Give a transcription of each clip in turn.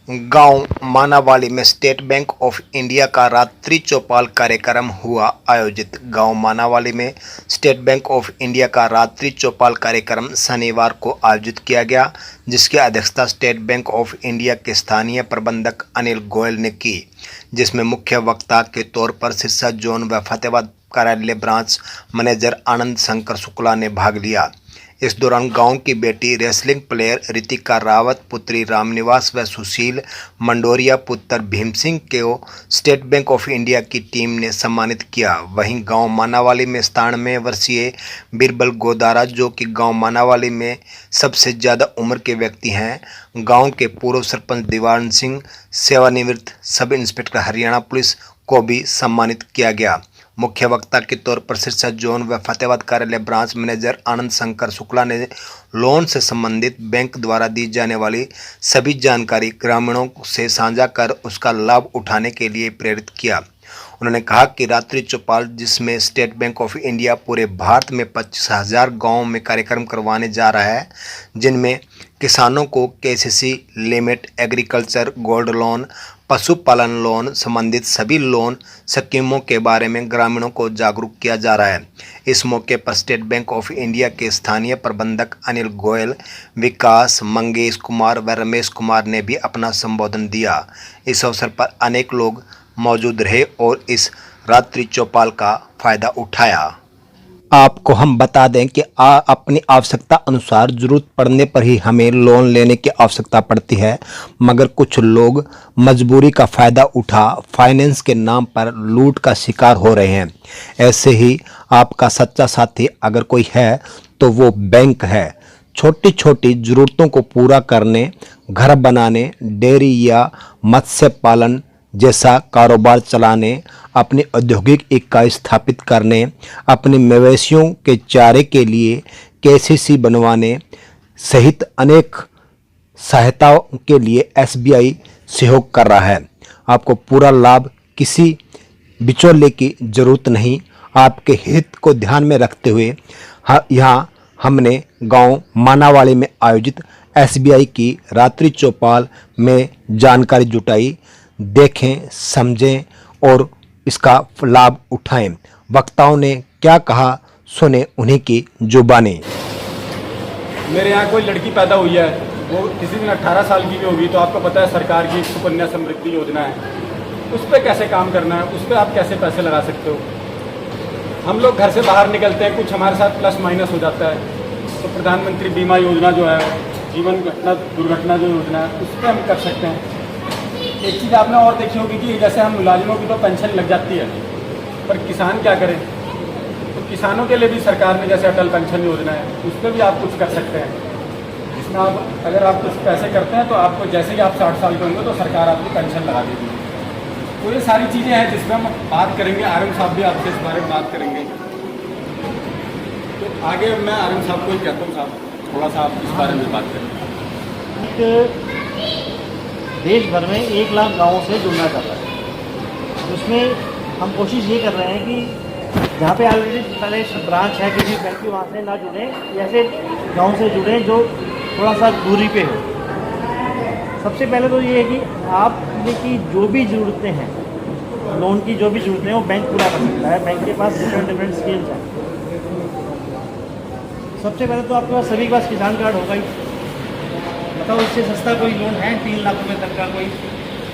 गांव मानावाली में state bank of India का रात्रि चौपाल कार्यक्रम हुआ आयोजित। गांव मानावाली में स्टेट बैंक ऑफ इंडिया का रात्रि चौपाल कार्यक्रम शनिवार को आयोजित किया गया, जिसकी अध्यक्षता स्टेट बैंक ऑफ इंडिया के स्थानीय प्रबंधक अनिल गोयल ने की, जिसमें मुख्य वक्ता के तौर पर सिरसा जोन व फतेहाबाद कार्यालय ब्रांच मैनेजर आनंद शंकर शुक्ला ने भाग लिया। इस दौरान गांव की बेटी रेसलिंग प्लेयर रितिका रावत, पुत्री रामनिवास व सुशील मंडोरिया पुत्र भीम सिंह को स्टेट बैंक ऑफ इंडिया की टीम ने सम्मानित किया। वहीं गांव मानावाली में 97 वर्षीय बीरबल गोदारा, जो कि गांव मानावाली में सबसे ज़्यादा उम्र के व्यक्ति हैं, गांव के पूर्व सरपंच दीवान सिंह, सेवानिवृत्त सब इंस्पेक्टर हरियाणा पुलिस को भी सम्मानित किया गया। मुख्य वक्ता के तौर पर सिरसा जोन व फतेहाबाद कार्यालय ब्रांच मैनेजर आनंद शंकर शुक्ला ने लोन से संबंधित बैंक द्वारा दी जाने वाली सभी जानकारी ग्रामीणों से साझा कर उसका लाभ उठाने के लिए प्रेरित किया। उन्होंने कहा कि रात्रि चौपाल, जिसमें स्टेट बैंक ऑफ इंडिया पूरे भारत में 25,000 गाँव में कार्यक्रम करवाने जा रहा है, जिनमें किसानों को KCC limit, agriculture gold loan, पशुपालन लोन संबंधित सभी लोन स्कीमों के बारे में ग्रामीणों को जागरूक किया जा रहा है। इस मौके पर स्टेट बैंक ऑफ इंडिया के स्थानीय प्रबंधक अनिल गोयल, विकास, मंगेश कुमार व रमेश कुमार ने भी अपना संबोधन दिया। इस अवसर पर अनेक लोग मौजूद रहे और इस रात्रि चौपाल का फायदा उठाया। आपको हम बता दें कि अपनी आवश्यकता अनुसार ज़रूरत पड़ने पर ही हमें लोन लेने की आवश्यकता पड़ती है, मगर कुछ लोग मजबूरी का फ़ायदा उठा फाइनेंस के नाम पर लूट का शिकार हो रहे हैं। ऐसे ही आपका सच्चा साथी अगर कोई है तो वो बैंक है। छोटी छोटी ज़रूरतों को पूरा करने, घर बनाने, डेयरी या मत्स्य पालन जैसा कारोबार चलाने, अपनी औद्योगिक इकाई स्थापित करने, अपने मवेशियों के चारे के लिए केसीसी बनवाने सहित अनेक सहायताओं के लिए एसबीआई सहयोग कर रहा है। आपको पूरा लाभ, किसी बिचौले की जरूरत नहीं। आपके हित को ध्यान में रखते हुए यहाँ हमने गांव मानावाली में आयोजित एसबीआई की रात्रि चौपाल में जानकारी जुटाई। देखें, समझें और इसका लाभ उठाएं। वक्ताओं ने क्या कहा, सुने उन्हीं की जुबानी। मेरे यहाँ कोई लड़की पैदा हुई है, वो किसी दिन 18 साल की भी होगी, तो आपको पता है सरकार की सुकन्या समृद्धि योजना है, उस पर कैसे काम करना है, उस पर आप कैसे पैसे लगा सकते हो। हम लोग घर से बाहर निकलते हैं, कुछ हमारे साथ प्लस माइनस हो जाता है, तो प्रधानमंत्री बीमा योजना जो है, जीवन घटना दुर्घटना जो योजना है, उस पर हम कर सकते हैं। एक चीज़ आपने और देखी होगी कि जैसे हम मुलाजिमों की तो पेंशन लग जाती है, पर किसान क्या करें, तो किसानों के लिए भी सरकार ने जैसे अटल पेंशन योजना है, उस पर भी आप कुछ कर सकते हैं, जिसमें आप अगर आप कुछ पैसे करते हैं तो आपको जैसे ही आप 60 साल के होंगे तो सरकार आपकी पेंशन लगा देगी। तो ये सारी चीज़ें हैं जिसमें हम बात करेंगे। आरएम साहब भी आपसे इस बारे में बात करेंगे, तो आगे मैं आरएम साहब को ही कहता हूँ, साहब थोड़ा सा आप इस बारे में बात करें। देश भर में 1 लाख गाँवों से जुड़ना चाहता है। उसमें हम कोशिश ये कर रहे हैं कि जहाँ पे ऑलरेडी पहले ब्रांच है किसी बैंक की, वहाँ से ना जुड़ें, ऐसे गाँव से जुड़ें जो थोड़ा सा दूरी पे हो। सबसे पहले तो ये है कि आपने की जो भी ज़रूरतें हैं, लोन की जो भी ज़रूरतें हैं, वो बैंक पूरा कर सकता है। बैंक के पास डिफरेंट स्कीम्स हैं। सबसे पहले तो आपके पास सभी के पास किसान कार्ड होगा ही। बताओ, इससे सस्ता कोई लोन है 3 लाख रुपए तक का? कोई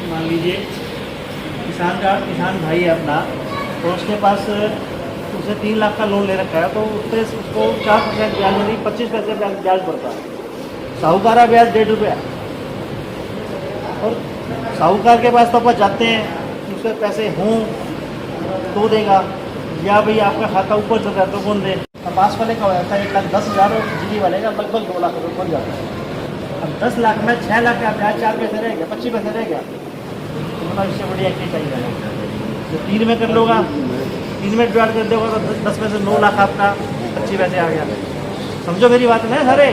मान लीजिए किसान कार्ड, किसान भाई है अपना, तो उसके पास उसने 3 लाख का लोन ले रखा है, तो उस पर उसको 4% ब्याज, यानी 25 पैसे ब्याज पड़ता है। साहूकारा ब्याज 1.5 रुपया। और साहूकार के पास तो आप जाते हैं, उसके पैसे हों तो देगा, या भाई आपका खाता ऊपर चल रहा है तो कौन दे। पास वाले का हो जाता है 1,10,000 और जीडी वाले का लगभग 2 लाख रुपये बन जाता है। अब 10 लाख में 6 लाख का ब्याज 4 पैसे रह गया, 25 पैसे रह गया, तो मतलब इससे बढ़िया क्या चाहिए। तो 3 में कर लोगा, 3 में डिवाइड कर दोगा तो 10 में से 9 लाख आपका 25 पैसे आ गया। समझो मेरी बात है सारे।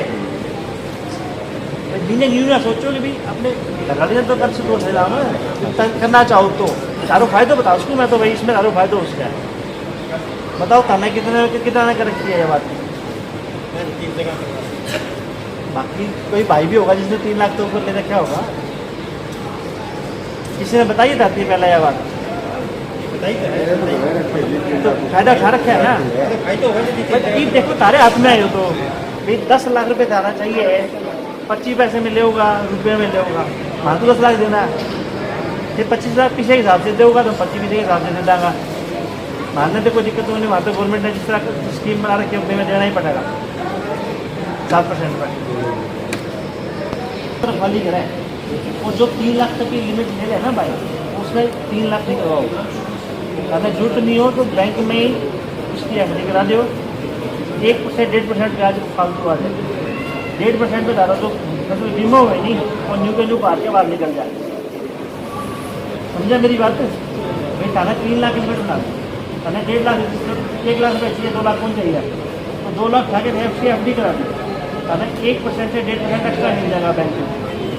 दिन यूँ ना सोचो कि भाई अपने लगा देना तो कर सकते हो ना, करना चाहो तो चारों फायदे बताओ उसको। मैं तो भाई इसमें चारों फायदे उसका है, बताओ था मैं कितना कर रखी है ये बात। 3 जगह बाकी कोई भाई भी होगा जिसने 3 लाख तो ऊपर ले रखा होगा। किसी ने बताई था आपने पहले यह बात? तो फायदा उठा रखा है ना। भाई देखो तारे हाथ में आए हो तो भाई 10 लाख रुपए दाना चाहिए, 25 पैसे में ले होगा, रुपये में ले होगा, वहाँ तो 10 लाख देना है। फिर 25 लाख पीछे के हिसाब से देगा तो 25 पीछे के हिसाब से दे देगा। मानने तो कोई दिक्कत नहीं, वहाँ तो गवर्नमेंट ने जिस तरह स्कीम बना रखी है उतने में देना ही पड़ेगा 7% पर खाली करें। और जो 3 लाख तक की लिमिट ले रहे हैं ना भाई, उसमें 3 लाख नहीं करवाओ। अगर झूठ नहीं हो तो बैंक में ही उसकी एफडी करा दो, 1% 1.5% ब्याज फालतू आ जाए। 1.5% पे ज़्यादा तो मतलब बीमा हुआ नहीं और न्यू के न्यू पार के बाद निकल जाए। समझा मेरी बात? भाई थाना 3 लाख लिमिट बना दो, थाना 1.5 लाख 1 लाख रुपये चाहिए, 2 लाख कौन चाहिए? तो 2 लाख खा के एफडी करा दी, थाना 1% से 1.5% एक्स्ट्रा मिल जाएगा बैंक में,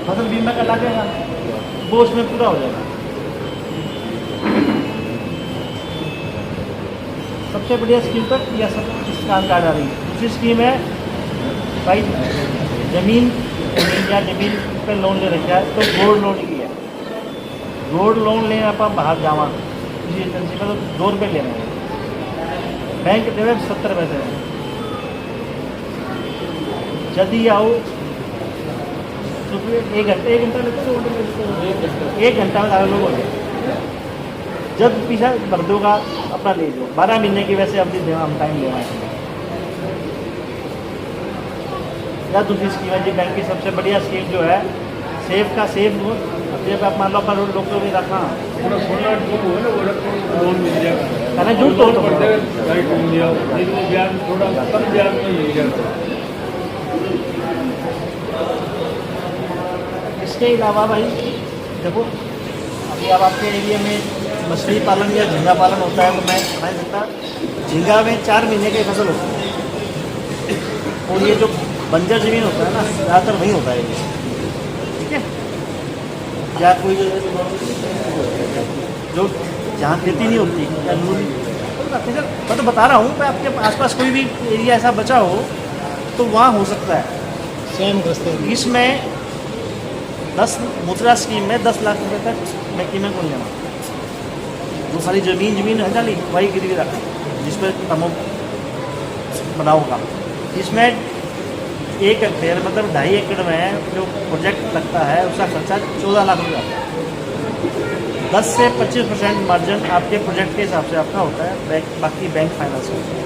फसल बीमा का लगेगा वो उसमें पूरा हो जाएगा। सबसे बढ़िया स्कीम पर यह सब किसान कार्ड आ रही है। दूसरी स्कीम है भाई जमीन या जमीन पर लोन ले रखा है तो गोल्ड लोन की है। गोल्ड लोन लेने आप बाहर जावा किसी एजेंसी पर तो 2 रुपये लेना है, बैंक देवे 70 पैसे में। यदि आओ तो 1 घंटा लेते हैं, 1 घंटा में सारे लोग हो गए। जब पीछा भर दोगा अपना ले लो, 12 महीने की वैसे अवधि देना हम टाइम लेना है। या दूसरी स्कीम है जी बैंक की सबसे बढ़िया स्कीम जो है सेफ का सेफ हो। जब आप मान लो अपना लोग को भी रखा लोन मिल जाएगा, कहना झूठ तो थोड़ा कम ब्याज में मिल जाता है। इसके अलावा भाई देखो अभी अब आपके एरिया में मछली पालन या झींगा पालन होता है तो मैं बता नहीं सकता। झींगा में 4 महीने की फसल होती है और ये जो बंजर जमीन होता है ना ज़्यादातर वहीं होता है ये, ठीक है। या कोई जो जहाँ खेती नहीं होती या मैं तो बता रहा हूँ, मैं आपके आसपास कोई भी एरिया ऐसा बचा हो तो वहाँ हो सकता है सेम रस्ते। इसमें 10 मुद्रा स्कीम में 10 लाख रुपए तक मैं कीमत को लेना। वो सारी जमीन है डाली वही गिरवी रखा जिस पर तमो बनाऊँगा। इसमें 1 हेक्टेयर मतलब 2.5 एकड़ में जो प्रोजेक्ट लगता है उसका खर्चा 14 लाख रुपये आता है। 10 से 25% मार्जिन आपके प्रोजेक्ट के हिसाब से आपका होता है, बाकी बैंक फाइनेंस होता है।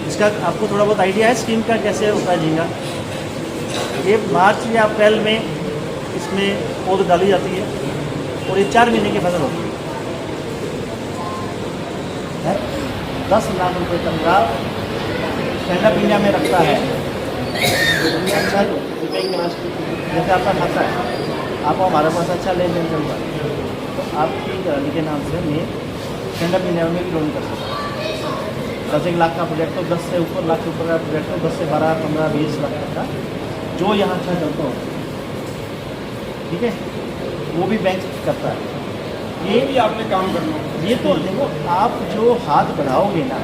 इसका आपको थोड़ा बहुत आइडिया है स्कीम का कैसे होता है झींगा? ये मार्च या अप्रैल में इसमें पौध डाली जाती है और ये 4 महीने की फसल होती है। 10 लाख रुपये तक का स्टैंड अप इंडिया में रखता है। अच्छा जैसे आपका खाता है, आपको हमारे पास अच्छा लेन देन चल रहा है तो आपकी गाड़ी के नाम से मैं स्टैंड अप इंडिया में भी लोन कर सकता हूँ। 10 लाख का प्रोजेक्ट हो, 10 से ऊपर लाख से ऊपर का प्रोजेक्ट हो, 10 से 12, 15, 20 लाख तक का जो यहाँ अच्छा चलता हो, ठीक है, वो भी बैंक करता है। ये भी आपने काम करना है। ये तो देखो आप जो हाथ बढ़ाओगे ना,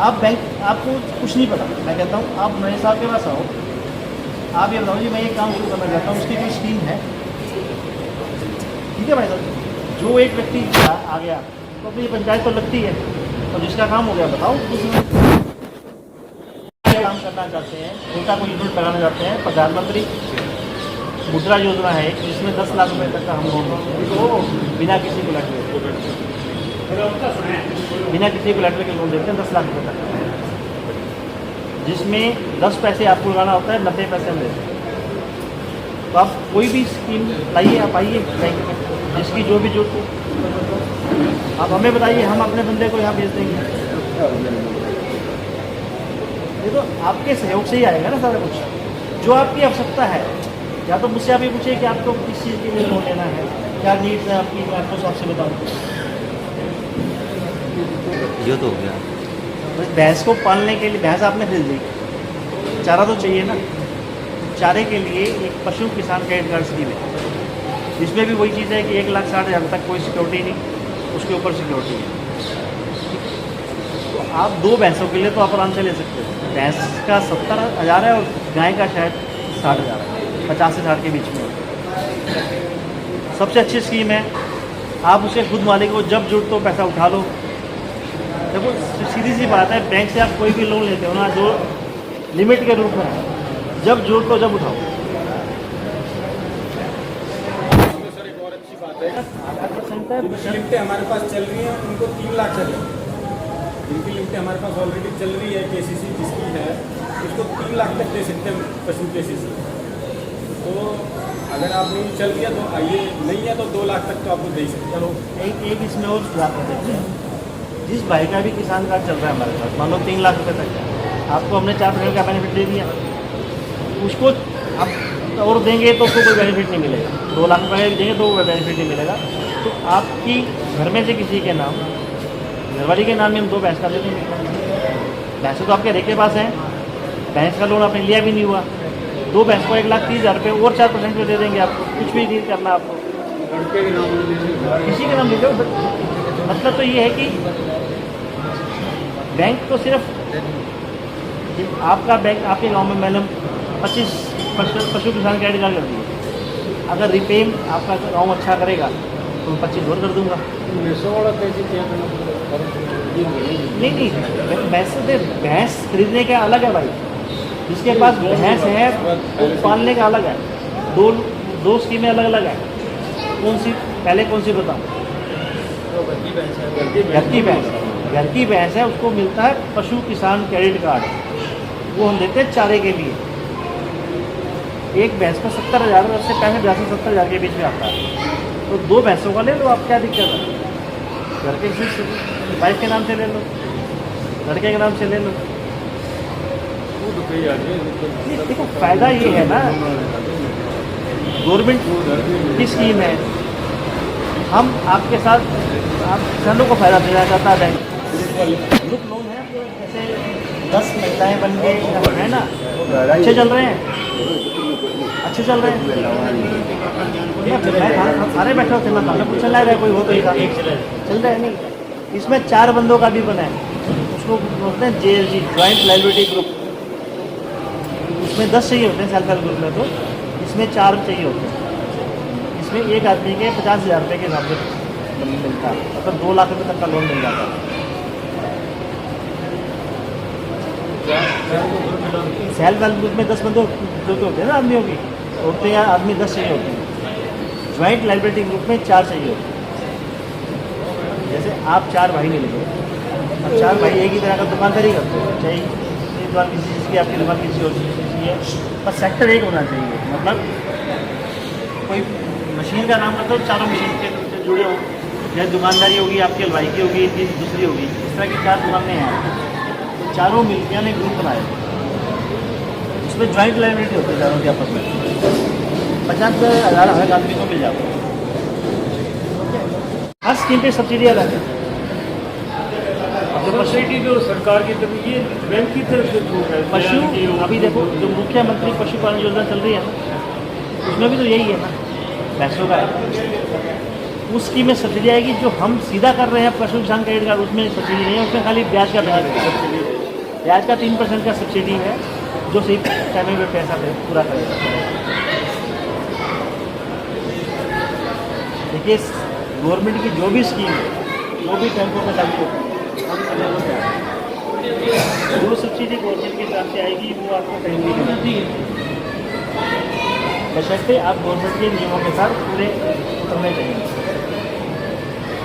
आप बैंक आपको कुछ नहीं पता। मैं कहता हूँ आप नए साहब के पास आओ, आप ये बताओ जी मैं ये काम शुरू करना चाहता हूँ, उसकी कोई स्कीम है? ठीक है भाई साहब, जो एक व्यक्ति आ गया तो अपनी पंचायत तो लगती है और जिसका काम हो गया बताओ काम करना चाहते हैं, छोटा कोई यूनिट लगाना चाहते हैं। प्रधानमंत्री मुद्रा योजना है जिसमें 10 लाख रुपए तक का हम लोन बिना किसी कोलेटरल के लोन देते हैं 10 लाख रुपए तक, जिसमें 10 पैसे आपको लगाना होता है, 90 पैसे हम देते हैं। तो आप कोई भी स्कीम लाइए, आप आइए बैंक में, जिसकी जो भी जरूरत हो आप हमें बताइए, हम अपने बंदे को यहाँ भेज देंगे। ये तो आपके सहयोग से ही आएगा ना सारा कुछ। जो आपकी आवश्यकता है या तो मुझसे आप ये पूछिए कि आपको किस चीज़ के लिए लोन लेना है, क्या नीड्स है आपकी, मैं आपको सबसे बताऊँ। ये तो हो गया। बस भैंस को पालने के लिए भैंस आपने खरीद ली, चारा तो चाहिए ना। चारे के लिए एक पशु किसान क्रेडिट कार्ड स्कीम है, जिसमें भी वही चीज़ है कि 1,60,000 तक कोई सिक्योरिटी नहीं, उसके ऊपर सिक्योरिटी है। तो आप 2 भैंसों के लिए तो आप आराम से ले सकते हो। भैंस का 70,000 है और गाय का शायद 60,000 है, 50 से 60 के बीच में। सबसे अच्छी स्कीम है। आप उसे खुद मालिक हो, जब जरूरत हो पैसा उठा लो। देखो सीधी सी बात है, बैंक से आप कोई भी लोन लेते हो ना, जो लिमिट के रूप में है, जब जरूरत हो जब उठाओ। इसमें सर एक और अच्छी बात है, जिनकी लिमिटें हमारे पास चल रही हैं उनको 3 लाख चल रही है। जिनकी लिमिटें हमारे पास ऑलरेडी चल रही है, केसीसी जिसकी है उसको 3 लाख तक दे सकते हैं पशु केसीसी। तो अगर आप नहीं चल रही है तो आइए, नहीं है तो 2 लाख तक तो आपको दे ही सकते हैं। चलो एक इसमें और सुधार कर देते हैं। जिस भाई का भी किसान कार्ड चल रहा है हमारे पास, मान लो 3 लाख रुपए तक है, आपको हमने 4% का बेनिफिट दे दिया, उसको आप और देंगे तो उसको कोई बेनिफिट नहीं मिलेगा। 2 लाख रुपये भी देंगे तो कोई बेनिफिट नहीं मिलेगा। तो आपकी घर में से किसी के नाम, घरवाली के नाम में हम 2 भैंस का दे देंगे। भैंसें तो आपके हर एक के पास हैं, भैंस का लोन आपने लिया भी नहीं हुआ, 2 भैंस को 1,30,000 रुपये और 4% में दे देंगे आपको। कुछ भी नहीं करना आपको, किसी के नाम लीजिए। मतलब तो ये है कि बैंक तो सिर्फ आपका बैंक आपके गांव में मैडम 25 पशु किसान क्रेडिट कार्ड कर दिए। अगर रिपेम आपका गांव अच्छा करेगा तो मैं 25 और कर दूंगा। नहीं, भैंस खरीदने का अलग है भाई, जिसके पास भैंस है वो पालने का अलग है। दो स्कीमें अलग अलग है। कौन सी पहले कौन सी बताऊँ? घर की भैंस है, उसको मिलता है पशु किसान क्रेडिट कार्ड, वो हम देते हैं चारे के लिए। एक भैंस का 70,000 से 65,000 से 70,000 के बीच में आता है। तो 2 भैंसों का ले लो, आप क्या दिक्कत है? घर के किसी वाइफ के नाम से ले लो, लड़के के नाम से ले लो। देखो फायदा ये है ना, गवर्नमेंट की स्कीम है, हम आपके साथ, आप किसानों को फायदा देना चाहता है। ग्रुप लोन है, जैसे 10 महिलाएं बन के है ना, अच्छे चल रहे हैं, अच्छे चल रहे हैं। सारे बैठे होते ना, हमें कुछ चल रहा है, कोई हो तो ही चल रहा है नहीं। इसमें 4 बंदों का भी बना है, उसको बोलते हैं JLG, जॉइंट लायबिलिटी ग्रुप। इसमें 10 चाहिए होते हैं सेल्फ हेल्प ग्रुप में, तो इसमें 4 चाहिए होते हैं। इसमें एक आदमी के 50,000 रुपये के हिसाब से मिलता है, मतलब 2 लाख रुपये तक का लोन मिल जाता है। सेल्फ हेल्प ग्रुप में 10 बंदे जो होते हैं ना, आदमियों की होते हैं, आदमी 10 चाहिए होते हैं। ज्वाइंट लायबिलिटी ग्रुप में 4 चाहिए होते हैं। जैसे आप 4 भाई मिल गए, अब 4 भाई एक ही तरह का दुकानदारी करते हो, चाहे एक दुकान किसी चीज़ की, आपकी दुकान किसी और चीज़ की है, बस सेक्टर एक होना चाहिए। मतलब कोई मशीन का नाम करते हो, चारों मशीन के जुड़े हो, या दुकानदारी होगी आपकी, हलवाई की होगी, इनकी दूसरी होगी, इस तरह की 4 दुकानें हैं, तो चारों मिलकर ने ग्रुप बनाए, उसमें ज्वाइंट लायबिलिटी होती है चारों के आपस में। 50,000 आदमी को मिल जाता है। हर स्कीम पे सब्सिडी आ जाती है। सब्सिडी जो सरकार की तरफ, ये बैंक की तरफ से छूट है। पशु अभी देखो, जो मुख्यमंत्री पशुपालन योजना चल रही है ना, उसमें भी तो यही है ना, भैंसों का है। उस स्कीम में सब्सिडी आएगी, जो हम सीधा कर रहे हैं पशु किसान क्रेडिट कार्ड, उसमें सब्सिडी नहीं है, उसमें खाली ब्याज का बेनिफिट है। ब्याज का 3% का सब्सिडी है, जो सही समय में पैसा पूरा करेगा। देखिए गवर्नमेंट की जो भी स्कीम है, वो भी बैंकों में लागू होती है। जो सब्सिडी गवर्नमेंट की तरफ से आएगी वो आपको कहीं नहीं मिलती है, बशर्ते आप गवर्नमेंट के नियमों के साथ पूरे उतरने चाहिए।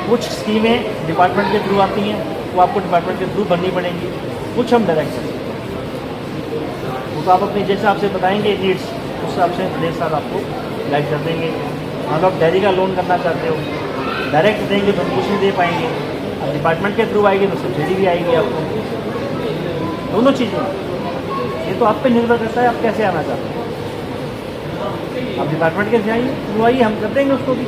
कुछ स्कीमें डिपार्टमेंट के थ्रू आती हैं, वो आपको डिपार्टमेंट के थ्रू भरनी पड़ेंगी, कुछ हम डायरेक्ट करेंगे। वो तो आप अपने जैसे आपसे बताएंगे नीड्स, उस हिसाब से मेरे साथ आपको गाइड कर देंगे। अगर आप डेयरी का लोन करना चाहते हो, डायरेक्ट देंगे तो हम कुछ नहीं दे पाएंगे, अब डिपार्टमेंट के थ्रू आएगी तो सब्सिडी भी आएगी आपको। दोनों चीज़ें, ये तो आप पे निर्भर करता है आप कैसे आना चाहते हैं। आप डिपार्टमेंट के थ्रू आइए, हम कर देंगे उसको भी।